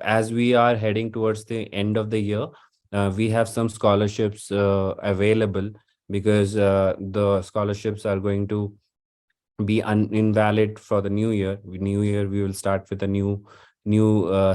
as we are heading towards the end of the year, we have some scholarships available, because the scholarships are going to be invalid for the new year. New year, we will start with the new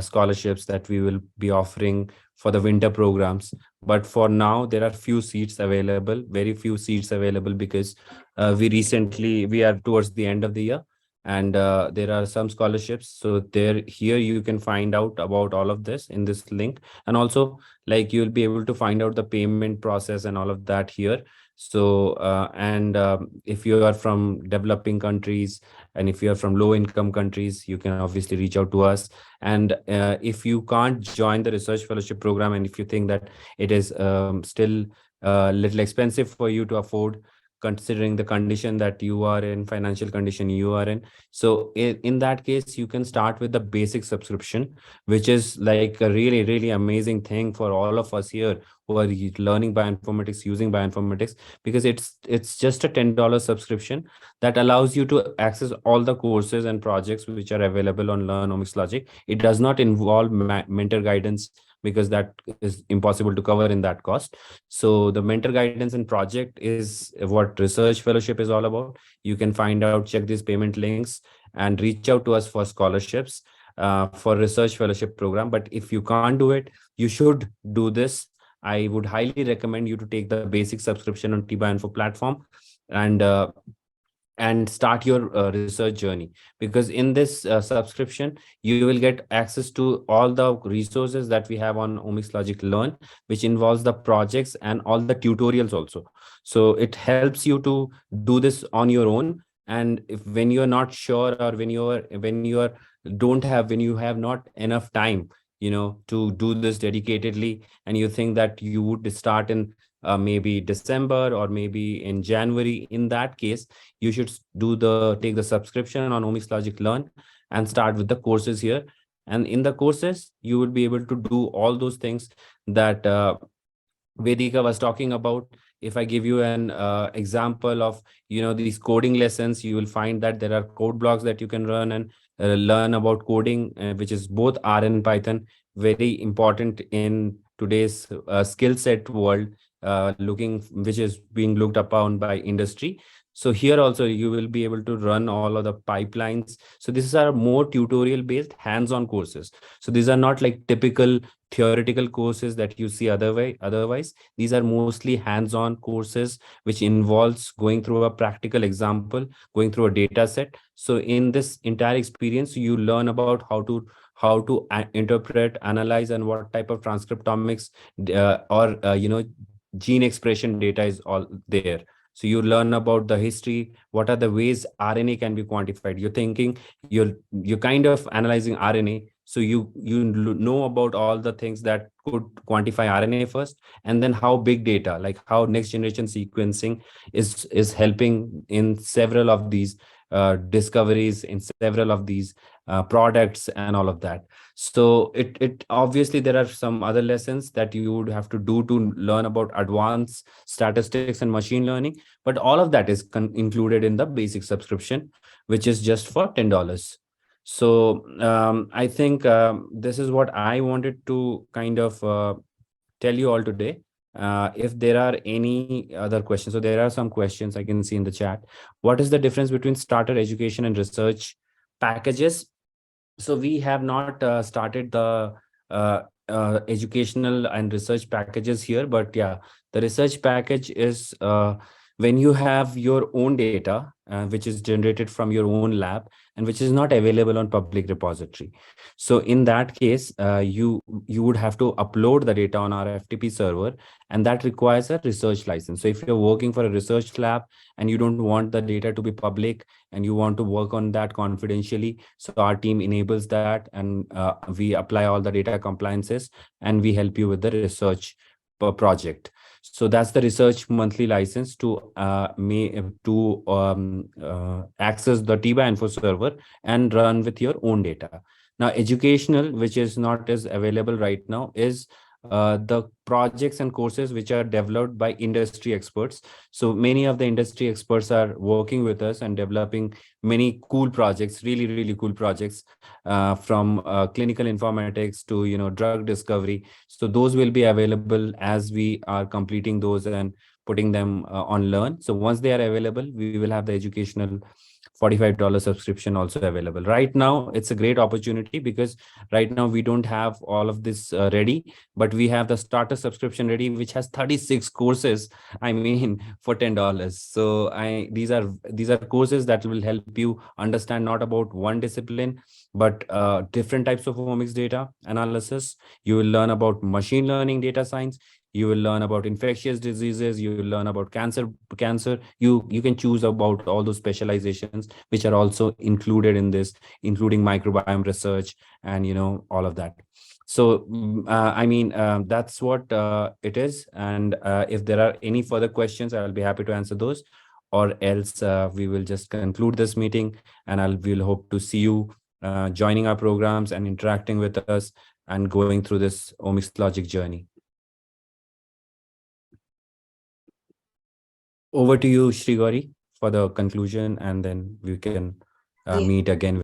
scholarships that we will be offering for the winter programs. But for now, there are few seats available, very few seats available, because we are towards the end of the year, and there are some scholarships. So there, here you can find out about all of this in this link. And also, like, you'll be able to find out the payment process and all of that here. So and if you are from developing countries, and if you are from low income countries, you can obviously reach out to us. And if you can't join the research fellowship program, and if you think that it is still a little expensive for you to afford, considering the condition that you are in, financial condition you are in, so in that case, you can start with the basic subscription, which is like a really, really amazing thing for all of us here who are learning bioinformatics, using bioinformatics, because it's just a $10 subscription that allows you to access all the courses and projects which are available on Learn OmicsLogic. It does not involve mentor guidance, because that is impossible to cover in that cost. So the mentor guidance and project is what research fellowship is all about. You can find out, check these payment links, and reach out to us for scholarships for research fellowship program. But if you can't do it, you should do this. I would highly recommend you to take the basic subscription on T-BioInfo platform, and start your research journey, because in this subscription, you will get access to all the resources that we have on OmicsLogic Learn, which involves the projects and all the tutorials also. So it helps you to do this on your own. And if, when you're not sure, or when you have not enough time, to do this dedicatedly, and you think that you would start in maybe December or maybe in January, in that case, you should take the subscription on OmicsLogic Learn, and start with the courses here. And in the courses, you would be able to do all those things that Vedika was talking about. If I give you an example of, these coding lessons, you will find that there are code blocks that you can run and learn about coding, which is both R and Python, very important in today's skill set world, which is being looked upon by industry. So here also you will be able to run all of the pipelines. So these are more tutorial based hands-on courses. So these are not like typical theoretical courses that you see otherwise. These are mostly hands-on courses, which involves going through a practical example, going through a data set. So in this entire experience, you learn about how to interpret, analyze, and what type of transcriptomics or gene expression data is all there. So you learn about the history, what are the ways RNA can be quantified. You're thinking, you're kind of analyzing RNA, so you know about all the things that could quantify RNA first, and then how big data, like how next generation sequencing is helping in several of these discoveries, in several of these products, and all of that. So it obviously, there are some other lessons that you would have to do to learn about advanced statistics and machine learning, but all of that is included in the basic subscription, which is just for $10. So I think this is what I wanted to kind of tell you all today. If there are any other questions, so there are some questions I can see in the chat. What is the difference between starter education and research packages? So we have not started the educational and research packages here, but yeah, the research package is when you have your own data, which is generated from your own lab, and which is not available on public repository. So in that case, you would have to upload the data on our FTP server, and that requires a research license. So if you're working for a research lab and you don't want the data to be public, and you want to work on that confidentially, so our team enables that, and we apply all the data compliances, and we help you with the research per project. So that's the research monthly license to access the T-BioInfo server and run with your own data. Now, educational, which is not as available right now, is the projects and courses which are developed by industry experts. So many of the industry experts are working with us and developing many cool projects, really, really cool projects, from clinical informatics to, drug discovery. So those will be available as we are completing those and putting them on Learn. So once they are available, we will have the educational $45 subscription also available. Right now, it's a great opportunity because right now we don't have all of this ready, but we have the starter subscription ready, which has 36 courses. I mean, for $10. So these are courses that will help you understand not about one discipline, but different types of omics data analysis. You will learn about machine learning, data science. You will learn about infectious diseases. You will learn about cancer. You can choose about all those specializations which are also included in this, including microbiome research and all of that. So I mean, that's what it is. And if there are any further questions, I'll be happy to answer those, or else we will just conclude this meeting, and we'll hope to see you joining our programs and interacting with us and going through this OmicsLogic journey. Over to you, Sri Gauri, for the conclusion, and then we can meet again.